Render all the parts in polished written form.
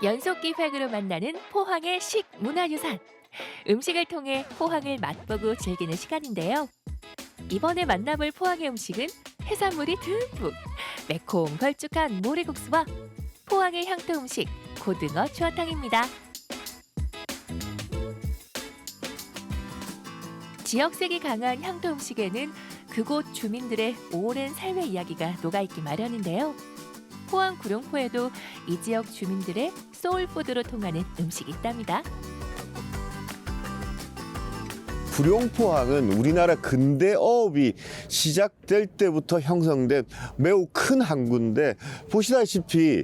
연속 기획으로 만나는 포항의 식문화유산. 음식을 통해 포항을 맛보고 즐기는 시간인데요. 이번에 만나볼 포항의 음식은 해산물이 듬뿍, 매콤 걸쭉한 모래국수와 포항의 향토 음식 고등어 추어탕입니다. 지역색이 강한 향토 음식에는 그곳 주민들의 오랜 삶의 이야기가 녹아있기 마련인데요. 포항 구룡포에도 이 지역 주민들의 소울푸드로 통하는 음식이 있답니다. 구룡포항은 우리나라 근대 어업이 시작될 때부터 형성된 매우 큰 항구인데, 보시다시피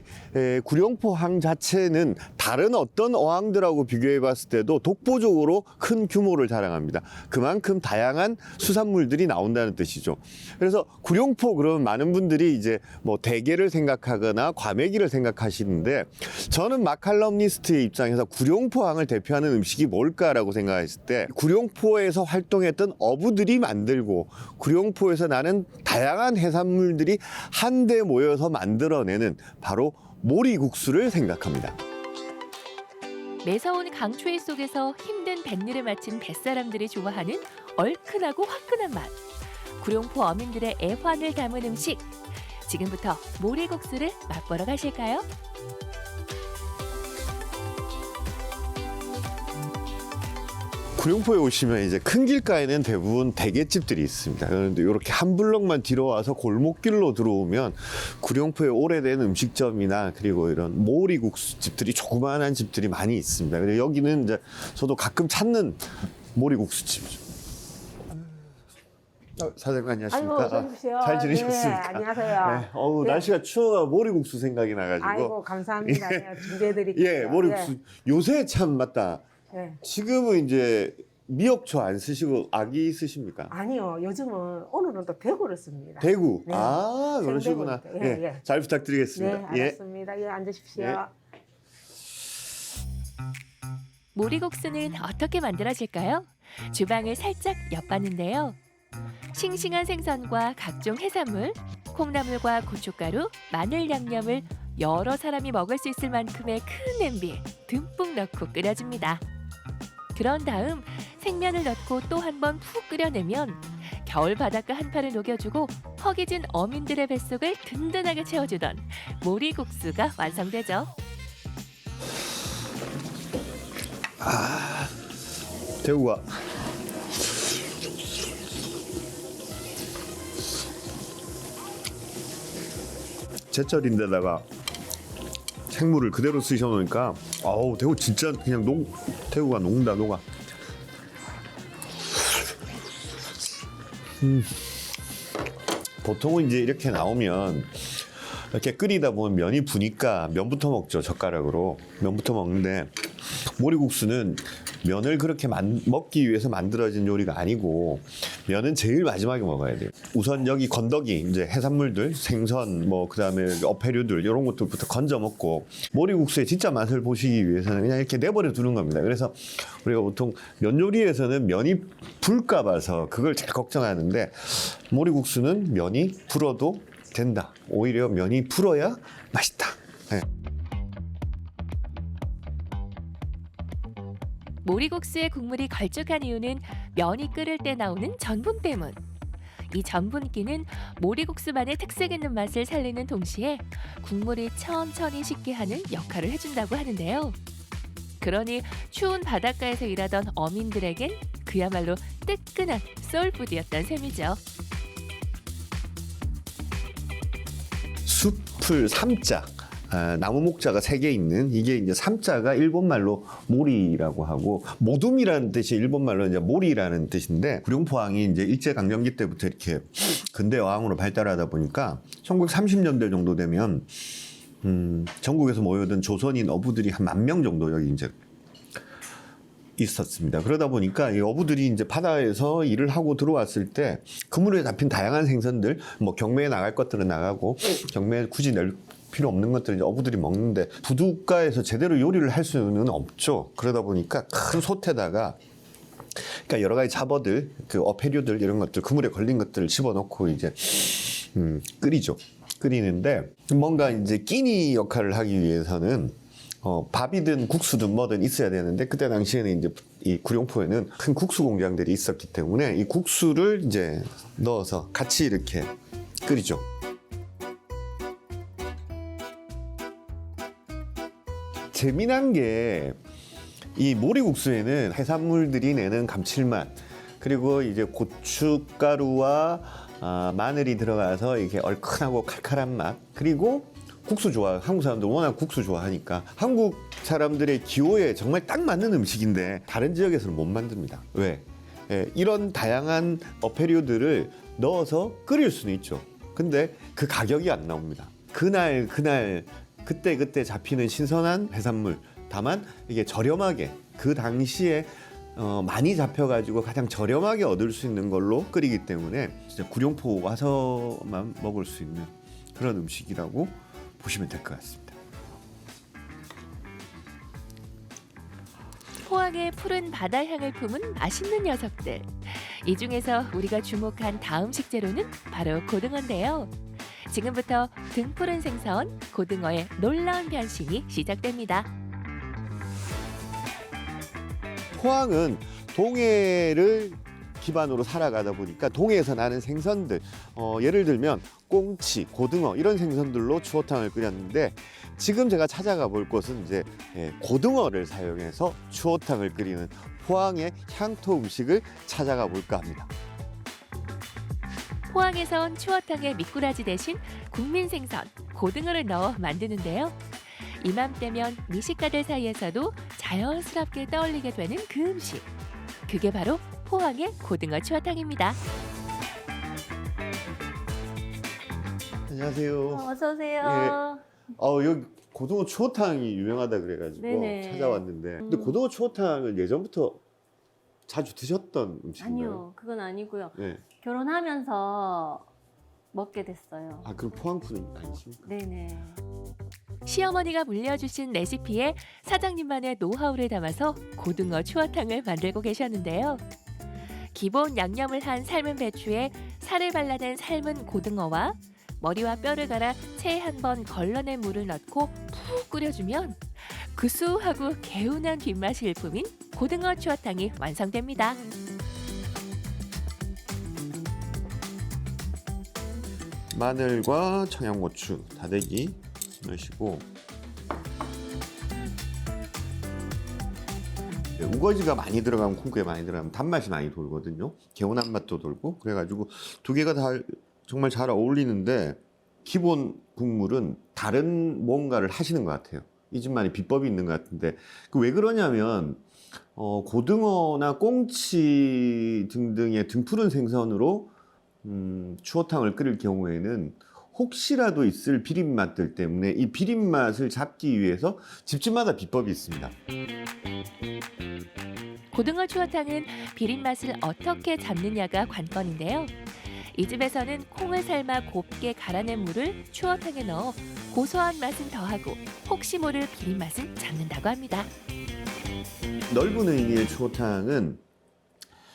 구룡포항 자체는 다른 어떤 어항들하고 비교해 봤을 때도 독보적으로 큰 규모를 자랑합니다. 그만큼 다양한 수산물들이 나온다는 뜻이죠. 그래서 구룡포 그러면 많은 분들이 이제 뭐 대게를 생각하거나 과메기를 생각하시는데, 저는 마칼럼니스트의 입장에서 구룡포항을 대표하는 음식이 뭘까라고 생각했을 때, 구룡포에서 활동했던 어부들이 만들고 구룡포에서 나는 다양한 해산물들이 한데 모여서 만들어내는 바로 모리국수를 생각합니다. 매서운 강추위 속에서 힘든 뱃일을 마친 뱃사람들이 좋아하는 얼큰하고 화끈한 맛. 구룡포 어민들의 애환을 담은 음식. 지금부터 모리국수를 맛보러 가실까요? 구룡포에 오시면 이제 큰 길가에는 대부분 대게집들이 있습니다. 그런데 이렇게 한 블럭만 뒤로 와서 골목길로 들어오면 구룡포의 오래된 음식점이나 그리고 이런 모리국수 집들이, 조그마한 집들이 많이 있습니다. 그래서 여기는 이제 저도 가끔 찾는 모리국수 집이죠. 사장님 안녕하십니까? 아이고, 어서 오십시오. 잘 지내셨습니까? 네, 안녕하세요. 네. 네. 날씨가 추워가 모리국수 생각이 나가지고. 아이고, 감사합니다. 내가 준비해드릴게요. 예, 모리국수. 요새 참 맞다. 네. 지금은 이제 미역초 안 쓰시고 아기 쓰십니까? 아니요, 요즘은 오늘은 또 대구를 씁니다. 대구. 네. 아, 그러시구나. 생대구니까. 예, 예. 잘 네, 부탁드리겠습니다. 알았습니다. 예, 앉으십시오. 예. 모리국수는 어떻게 만들어질까요? 주방을 살짝 엿봤는데요. 싱싱한 생선과 각종 해산물, 콩나물과 고춧가루, 마늘 양념을 여러 사람이 먹을 수 있을 만큼의 큰 냄비에 듬뿍 넣고 끓여줍니다. 그런 다음 생면을 넣고 또 한 번 푹 끓여내면 겨울 바닷가 한파를 녹여주고 허기진 어민들의 뱃속을 든든하게 채워주던 모리국수가 완성되죠. 대구가 제철인데다가 생물을 그대로 쓰셔놓으니까, 아우, 대구 진짜 그냥 대구가 녹는다, 녹아. 보통은 이제 이렇게 나오면 이렇게 끓이다 보면 면이 부니까 면부터 먹죠. 젓가락으로 면부터 먹는데, 모리국수는 면을 그렇게 먹기 위해서 만들어진 요리가 아니고, 면은 제일 마지막에 먹어야 돼요. 우선 여기 건더기, 이제 해산물들, 생선, 뭐 그다음에 어패류들 이런 것들부터 건져 먹고, 모리국수의 진짜 맛을 보시기 위해서는 그냥 이렇게 내버려 두는 겁니다. 그래서 우리가 보통 면 요리에서는 면이 불까 봐서 그걸 잘 걱정하는데, 모리국수는 면이 불어도 된다. 오히려 면이 불어야 맛있다. 네. 모리국수의 국물이 걸쭉한 이유는 면이 끓을 때 나오는 전분 때문. 이 전분기는 모리국수만의 특색 있는 맛을 살리는 동시에 국물이 천천히 식게 하는 역할을 해준다고 하는데요. 그러니 추운 바닷가에서 일하던 어민들에겐 그야말로 뜨끈한 소울푸드였던 셈이죠. 숲을 삼자, 나무 목자가 3개 있는, 이게 이제 삼자가 일본 말로 모리라고 하고, 모둠이라는 뜻이 일본 말로 이제 모리라는 뜻인데, 구룡포항이 이제 일제 강점기 때부터 이렇게 근대 어항으로 발달하다 보니까 1930년대 정도 되면 전국에서 모여든 조선인 어부들이 한 10,000명 정도 여기 이제 있었습니다. 그러다 보니까 이 어부들이 이제 바다에서 일을 하고 들어왔을 때 그물에 잡힌 다양한 생선들, 뭐 경매에 나갈 것들은 나가고 경매에 굳이 낼 필요 없는 것들을 이제 어부들이 먹는데, 부둣가에서 제대로 요리를 할 수는 없죠. 그러다 보니까 큰 솥에다가, 그러니까 여러 가지 잡어들, 그 어패류들 이런 것들, 그물에 걸린 것들을 집어넣고 이제 끓이죠. 끓이는데, 뭔가 이제 끼니 역할을 하기 위해서는 밥이든 국수든 뭐든 있어야 되는데 그때 당시에는 이제 이 구룡포에는 큰 국수 공장들이 있었기 때문에 이 국수를 이제 넣어서 같이 이렇게 끓이죠. 재미난 게 이 모리국수에는 해산물들이 내는 감칠맛 그리고 이제 고춧가루와 마늘이 들어가서 이렇게 얼큰하고 칼칼한 맛 그리고 국수 좋아 한국 사람들 워낙 국수 좋아하니까 한국 사람들의 기호에 정말 딱 맞는 음식인데 다른 지역에서는 못 만듭니다. 왜? 이런 다양한 어패류들을 넣어서 끓일 수는 있죠. 근데 그 가격이 안 나옵니다. 그날 그때 잡히는 신선한 해산물 다만 이게 저렴하게 그 당시에 많이 잡혀가지고 가장 저렴하게 얻을 수 있는 걸로 끓이기 때문에 진짜 구룡포 와서만 먹을 수 있는 그런 음식이라고 보시면 될 것 같습니다. 포항의 푸른 바다 향을 품은 맛있는 녀석들. 이 중에서 우리가 주목한 다음 식재료는 바로 고등어인데요. 지금부터 등푸른 생선, 고등어의 놀라운 변신이 시작됩니다. 포항은 동해를 기반으로 살아가다 보니까 동해에서 나는 생선들 예를 들면 꽁치, 고등어 이런 생선들로 추어탕을 끓였는데 지금 제가 찾아가 볼 곳은 이제 고등어를 사용해서 추어탕을 끓이는 포항의 향토 음식을 찾아가 볼까 합니다. 포항에선 추어탕에 미꾸라지 대신 국민 생선, 고등어를 넣어 만드는데요. 이맘때면 미식가들 사이에서도 자연스럽게 떠올리게 되는 그 음식. 그게 바로 포항의 고등어 추어탕입니다. 안녕하세요. 어서 오세요. 여기 고등어 추어탕이 유명하다 그래가지고 네네. 찾아왔는데 근데 고등어 추어탕을 예전부터 자주 드셨던 음식인가요? 아니요, 그건 아니고요. 네. 결혼하면서 먹게 됐어요. 아 그럼 포항 분은 아니십니까? 네네. 시어머니가 물려주신 레시피에 사장님만의 노하우를 담아서 고등어 추어탕을 만들고 계셨는데요. 기본 양념을 한 삶은 배추에 살을 발라낸 삶은 고등어와 머리와 뼈를 갈아 체에 한 번 걸러낸 물을 넣고 푹 끓여주면 구수하고 개운한 뒷맛이 일품인 고등어 추어탕이 완성됩니다. 마늘과 청양고추, 다대기 넣으시고 우거지가 많이 들어가면 콩국에 많이 들어가면 단맛이 많이 돌거든요. 개운한 맛도 돌고 그래가지고 두 개가 다 정말 잘 어울리는데 기본 국물은 다른 뭔가를 하시는 것 같아요. 이 집만의 비법이 있는 것 같은데 왜 그러냐면 고등어나 꽁치 등등의 등푸른 생선으로 추어탕을 끓일 경우에는 혹시라도 있을 비린맛들 때문에 이 비린맛을 잡기 위해서 집집마다 비법이 있습니다. 고등어 추어탕은 비린맛을 어떻게 잡느냐가 관건인데요. 이 집에서는 콩을 삶아 곱게 갈아낸 물을 추어탕에 넣어 고소한 맛은 더하고 혹시 모를 비린맛은 잡는다고 합니다. 넓은 의미의 추어탕은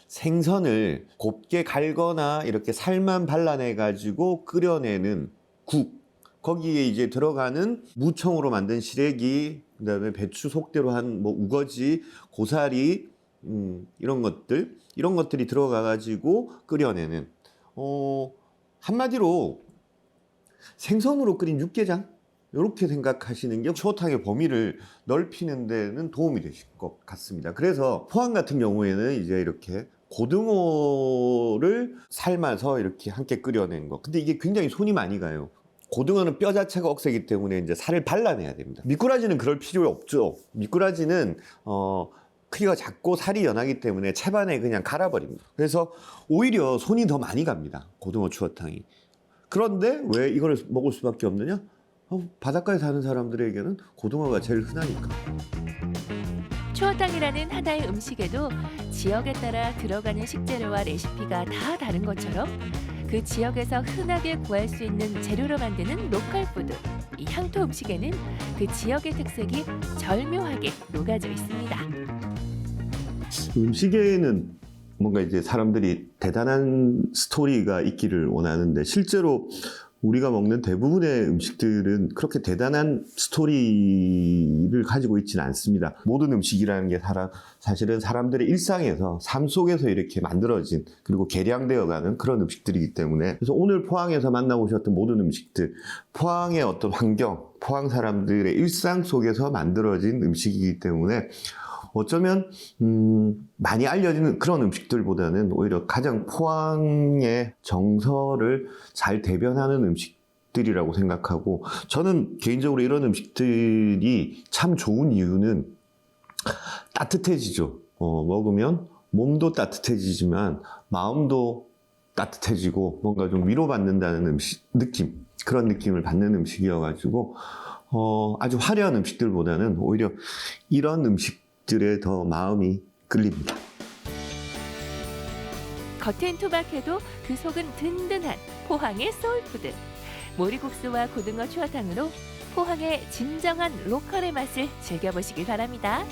생선을 곱게 갈거나 이렇게 살만 발라내 가지고 끓여내는 국 거기에 이제 들어가는 무청으로 만든 시래기 그다음에 배추 속대로 한 뭐 우거지 고사리 이런 것들이 들어가 가지고 끓여내는 한마디로 생선으로 끓인 육개장 이렇게 생각하시는 게 추어탕의 범위를 넓히는 데는 도움이 되실 것 같습니다. 그래서 포항 같은 경우에는 이제 이렇게 고등어를 삶아서 이렇게 함께 끓여낸 거. 근데 이게 굉장히 손이 많이 가요. 고등어는 뼈 자체가 억세기 때문에 이제 살을 발라내야 됩니다. 미꾸라지는 그럴 필요 없죠. 미꾸라지는 크기가 작고 살이 연하기 때문에 채반에 그냥 갈아버립니다. 그래서 오히려 손이 더 많이 갑니다. 고등어 추어탕이. 그런데 왜 이걸 먹을 수밖에 없느냐? 바닷가에 사는 사람들에게는 고등어가 제일 흔하니까. 추어탕이라는 하나의 음식에도 지역에 따라 들어가는 식재료와 레시피가 다 다른 것처럼 그 지역에서 흔하게 구할 수 있는 재료로 만드는 로컬 푸드. 이 향토 음식에는 그 지역의 특색이 절묘하게 녹아져 있습니다. 음식에는 뭔가 이제 사람들이 대단한 스토리가 있기를 원하는데 실제로 우리가 먹는 대부분의 음식들은 그렇게 대단한 스토리를 가지고 있지는 않습니다. 모든 음식이라는 게 사실은 사람들의 일상에서, 삶 속에서 이렇게 만들어진, 그리고 개량되어가는 그런 음식들이기 때문에, 그래서 오늘 포항에서 만나보셨던 모든 음식들, 포항의 어떤 환경, 포항 사람들의 일상 속에서 만들어진 음식이기 때문에 어쩌면 많이 알려지는 그런 음식들보다는 오히려 가장 포항의 정서를 잘 대변하는 음식들이라고 생각하고, 저는 개인적으로 이런 음식들이 참 좋은 이유는 따뜻해지죠. 먹으면 몸도 따뜻해지지만 마음도 따뜻해지고 뭔가 좀 위로받는다는 느낌, 그런 느낌을 받는 음식이어가지고 아주 화려한 음식들보다는 오히려 이런 음식들에 더 마음이 끌립니다. 겉은 투박해도 그 속은 든든한 포항의 소울푸드. 모리국수와 고등어 추어탕으로 포항의 진정한 로컬의 맛을 즐겨보시길 바랍니다.